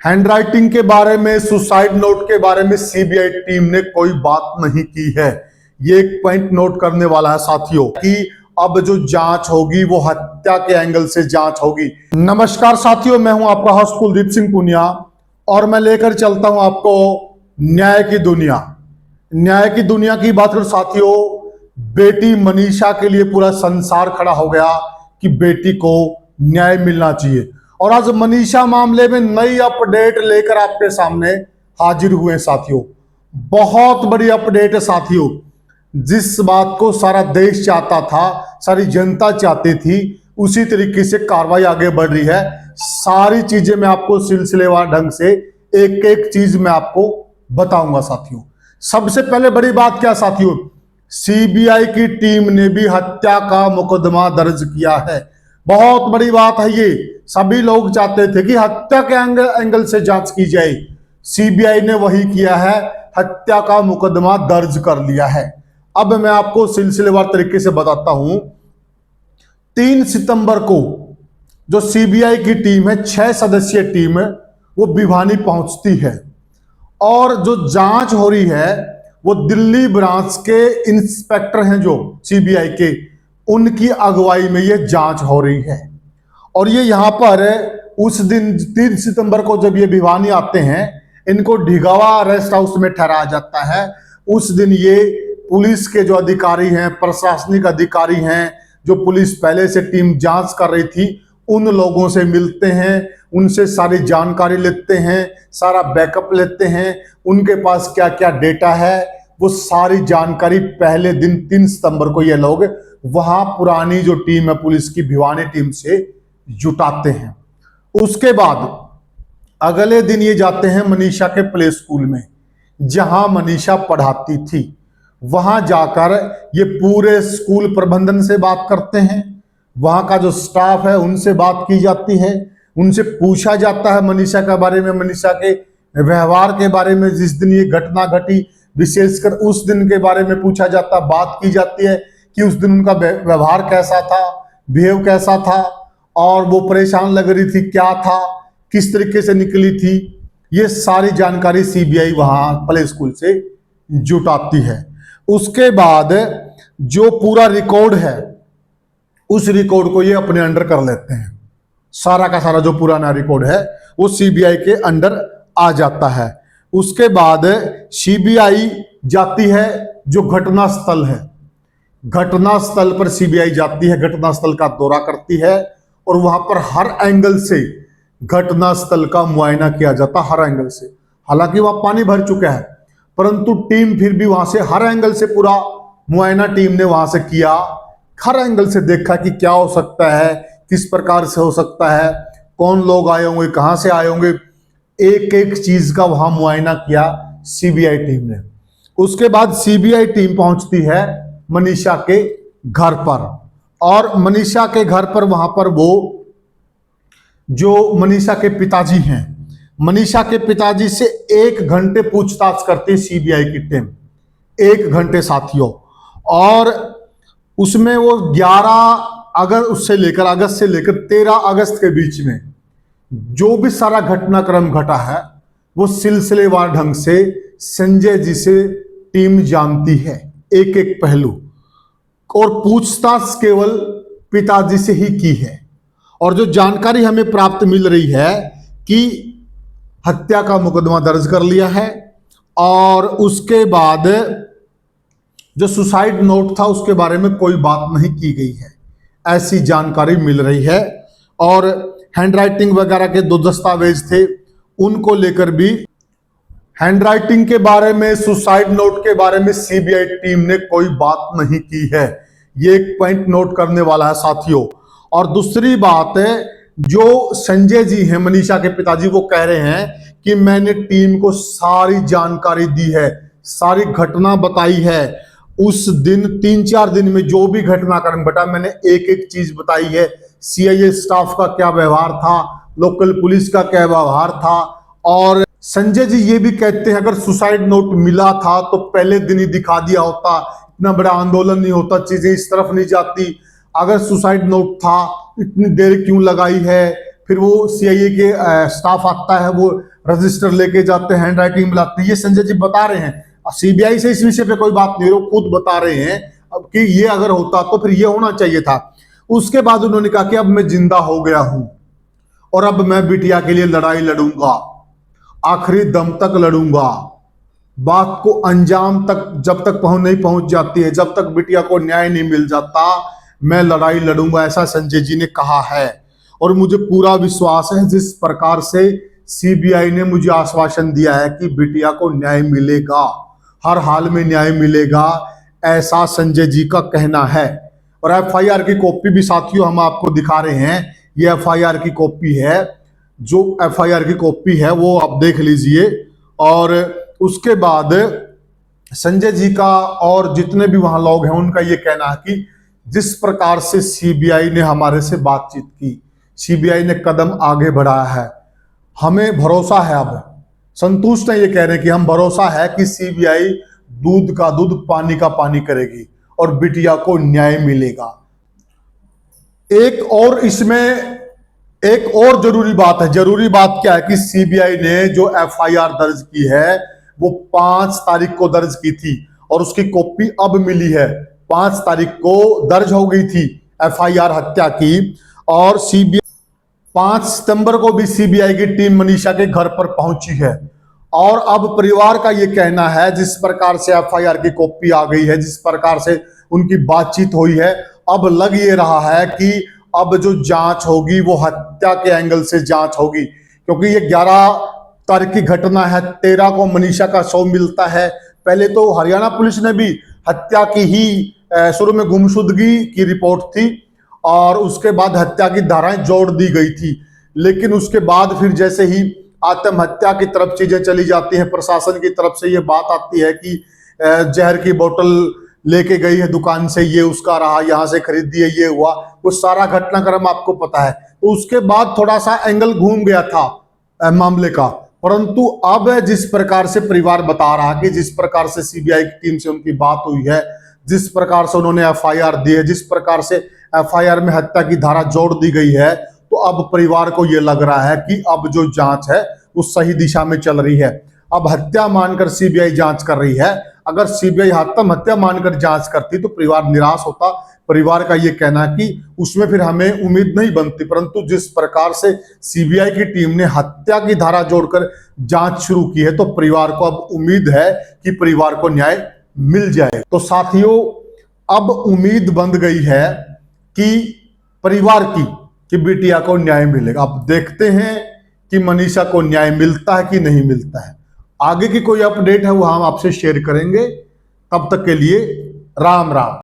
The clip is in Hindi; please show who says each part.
Speaker 1: हैंडराइटिंग के बारे में, सुसाइड नोट के बारे में सीबीआई टीम ने कोई बात नहीं की है। ये एक पॉइंट नोट करने वाला है साथियों कि अब जो जांच होगी वो हत्या के एंगल से जांच होगी। नमस्कार साथियों, मैं हूं आपका होस्ट कुलदीप सिंह पुनिया और मैं लेकर चलता हूं आपको न्याय की दुनिया। न्याय की दुनिया की बात करूं साथियों, बेटी मनीषा के लिए पूरा संसार खड़ा हो गया कि बेटी को न्याय मिलना चाहिए। और आज मनीषा मामले में नई अपडेट लेकर आपके सामने हाजिर हुए साथियों। बहुत बड़ी अपडेट है साथियों। जिस बात को सारा देश चाहता था, सारी जनता चाहती थी, उसी तरीके से कार्रवाई आगे बढ़ रही है। सारी चीजें मैं आपको सिलसिलेवार ढंग से एक एक चीज मैं आपको बताऊंगा साथियों। सबसे पहले बड़ी बात क्या साथियों, सीबीआई की टीम ने भी हत्या का मुकदमा दर्ज किया है। बहुत बड़ी बात है ये। सभी लोग चाहते थे कि हत्या के एंगल से जांच की जाए, सीबीआई ने वही किया है, हत्या का मुकदमा दर्ज कर लिया है। अब मैं आपको सिलसिलेवार तरीके से बताता हूं। 3 सितंबर को जो सीबीआई की टीम है, 6 सदस्यीय टीम है, वो भिवानी पहुंचती है और जो जांच हो रही है वो दिल्ली ब्रांच के इंस्पेक्टर हैं जो सीबीआई के, उनकी अगुवाई में ये जांच हो रही है। और ये यहां पर उस दिन 3 सितंबर को जब ये भिवानी आते हैं, इनको ढिगावा रेस्ट हाउस में ठहराया जाता है। उस दिन ये पुलिस के जो अधिकारी हैं, प्रशासनिक अधिकारी हैं, जो पुलिस पहले से टीम जांच कर रही थी, उन लोगों से मिलते हैं, उनसे सारी जानकारी लेते हैं, सारा बैकअप लेते हैं, उनके पास क्या क्या डेटा है वो सारी जानकारी पहले दिन 3 सितंबर को ये लोग वहां पुरानी जो टीम है पुलिस की, भिवानी टीम से जुटाते हैं। उसके बाद अगले दिन ये जाते हैं मनीषा के प्ले स्कूल में, जहां मनीषा पढ़ाती थी। वहां जाकर ये पूरे स्कूल प्रबंधन से बात करते हैं, वहां का जो स्टाफ है उनसे बात की जाती है, उनसे पूछा जाता है मनीषा के बारे में, मनीषा के व्यवहार के बारे में। जिस दिन ये घटना घटी विशेषकर उस दिन के बारे में पूछा जाता, बात की जाती है कि उस दिन उनका व्यवहार कैसा था, बिहेव कैसा था, और वो परेशान लग रही थी, क्या था, किस तरीके से निकली थी। ये सारी जानकारी सीबीआई वहां प्ले स्कूल से जुटाती है। उसके बाद जो पूरा रिकॉर्ड है उस रिकॉर्ड को ये अपने अंडर कर लेते हैं। सारा का सारा जो पुराना रिकॉर्ड है वो सीबीआई के अंडर आ जाता है। उसके बाद सीबीआई जाती है जो घटना स्थल है, घटना स्थल पर सीबीआई जाती है, घटना स्थल का दौरा करती है और वहां पर हर एंगल से घटना स्थल का मुआयना किया जाता, हर एंगल से। हालांकि वहां पानी भर चुका है, परंतु टीम फिर भी वहां से हर एंगल से पूरा मुआयना टीम ने वहां से किया। हर एंगल से देखा कि क्या हो सकता है, किस प्रकार से हो सकता है, कौन लोग आए होंगे, कहां से आए होंगे, एक एक चीज का वहां मुआयना किया सीबीआई टीम ने। उसके बाद सीबीआई टीम पहुंचती है मनीषा के घर पर, और मनीषा के घर पर वहां पर वो जो मनीषा के पिताजी हैं, मनीषा के पिताजी से 1 घंटे पूछताछ करती सीबीआई की टीम, 1 घंटे साथियों। और उसमें वो 11 अगस्त से लेकर 13 अगस्त के बीच में जो भी सारा घटनाक्रम घटा है वो सिलसिलेवार ढंग से संजय जी से टीम जानती है, एक एक पहलू, और पूछताछ केवल पिताजी से ही की है। और जो जानकारी हमें प्राप्त मिल रही है कि हत्या का मुकदमा दर्ज कर लिया है, और उसके बाद जो सुसाइड नोट था उसके बारे में कोई बात नहीं की गई है, ऐसी जानकारी मिल रही है। और हैंडराइटिंग वगैरह के 2 दस्तावेज थे, उनको लेकर भी हैंडराइटिंग के बारे में, सुसाइड नोट के बारे में सीबीआई टीम ने कोई बात नहीं की है। ये एक पॉइंट नोट करने वाला है साथियों। और दूसरी बात है, जो संजय जी हैं मनीषा के पिताजी, वो कह रहे हैं कि मैंने टीम को सारी जानकारी दी है, सारी घटना बताई है। उस दिन 3-4 दिन में जो भी घटनाक्रम घटा मैंने एक एक चीज बताई है। सीआईए स्टाफ का क्या व्यवहार था, लोकल पुलिस का क्या व्यवहार था। और संजय जी ये भी कहते हैं अगर सुसाइड नोट मिला था तो पहले दिन ही दिखा दिया होता, इतना बड़ा आंदोलन नहीं होता, चीजें इस तरफ नहीं जाती। अगर सुसाइड नोट था इतनी देर क्यों लगाई है, फिर वो सीआईए के स्टाफ आता है, वो रजिस्टर लेके जाते हैं, हैंड राइटिंग मिलाते हैं। ये संजय जी बता रहे हैं, सीबीआई से इस विषय पे कोई बात नहीं, वो खुद बता रहे हैं अब कि ये अगर होता तो फिर ये होना चाहिए था। उसके बाद उन्होंने कहा कि अब मैं जिंदा हो गया हूं और अब मैं बिटिया के लिए लड़ाई लड़ूंगा, आखिरी दम तक लड़ूंगा, बात को अंजाम तक जब तक नहीं पहुंच जाती है, जब तक बिटिया को न्याय नहीं मिल जाता, मैं लड़ाई लड़ूंगा, ऐसा संजय जी ने कहा है। और मुझे पूरा विश्वास है जिस प्रकार से सीबीआई ने मुझे आश्वासन दिया है कि बिटिया को न्याय मिलेगा, हर हाल में न्याय मिलेगा, ऐसा संजय जी का कहना है। और एफआईआर की कॉपी भी साथियों हम आपको दिखा रहे हैं, ये एफआईआर की कॉपी है, जो एफआईआर की कॉपी है वो आप देख लीजिए। और उसके बाद संजय जी का और जितने भी वहां लोग हैं उनका ये कहना है कि जिस प्रकार से सीबीआई ने हमारे से बातचीत की, सीबीआई ने कदम आगे बढ़ाया है, हमें भरोसा है, अब संतुष्ट है, ये कह रहे हैं कि हम भरोसा है कि सीबीआई दूध का दूध पानी का पानी करेगी और बिटिया को न्याय मिलेगा। एक और इसमें एक और जरूरी बात है, जरूरी बात क्या है कि सीबीआई ने जो एफआईआर दर्ज की है वो 5 तारीख को दर्ज की थी और उसकी कॉपी अब मिली है। 5 तारीख को दर्ज हो गई थी एफआईआर हत्या की, और सीबीआई 5 सितंबर को भी सीबीआई की टीम मनीषा के घर पर पहुंची है। और अब परिवार का यह कहना है, जिस प्रकार से एफआईआर की कॉपी आ गई है, जिस प्रकार से उनकी बातचीत हुई है, अब लग ये रहा है कि अब जो जांच होगी वो हत्या के एंगल से जांच होगी, क्योंकि ये 11 तारीख की घटना है, 13 को मनीषा का शव मिलता है। पहले तो हरियाणा पुलिस ने भी हत्या की ही शुरू में गुमशुदगी की रिपोर्ट थी और उसके बाद हत्या की धाराएं जोड़ दी गई थी, लेकिन उसके बाद फिर जैसे ही आत्महत्या की तरफ चीजें चली जाती हैं, प्रशासन की तरफ से ये बात आती है कि जहर की बोतल लेके गई है दुकान से, ये उसका रहा, यहां से खरीदी है, ये हुआ, वो सारा घटनाक्रम आपको पता है। तो उसके बाद थोड़ा सा एंगल घूम गया था मामले का, परंतु अब जिस प्रकार से परिवार बता रहा कि जिस प्रकार से सीबीआई की टीम से उनकी बात हुई है, जिस प्रकार से उन्होंने एफआईआर दी है, जिस प्रकार से एफआईआर में हत्या की धारा जोड़ दी गई है, तो अब परिवार को यह लग रहा है कि अब जो जांच है वो सही दिशा में चल रही है। अब हत्या मानकर सीबीआई जांच कर रही है, अगर सीबीआई आत्महत्या मानकर जांच करती तो परिवार निराश होता। परिवार का यह कहना है कि उसमें फिर हमें उम्मीद नहीं बनती, परंतु जिस प्रकार से सीबीआई की टीम ने हत्या की धारा जोड़कर जांच शुरू की है, तो परिवार को अब उम्मीद है कि परिवार को न्याय मिल जाए। तो साथियों, अब उम्मीद बंध गई है कि परिवार की कि बिटिया को न्याय मिलेगा। अब देखते हैं कि मनीषा को न्याय मिलता है कि नहीं मिलता है। आगे की कोई अपडेट है वो हम आपसे शेयर करेंगे। तब तक के लिए राम राम।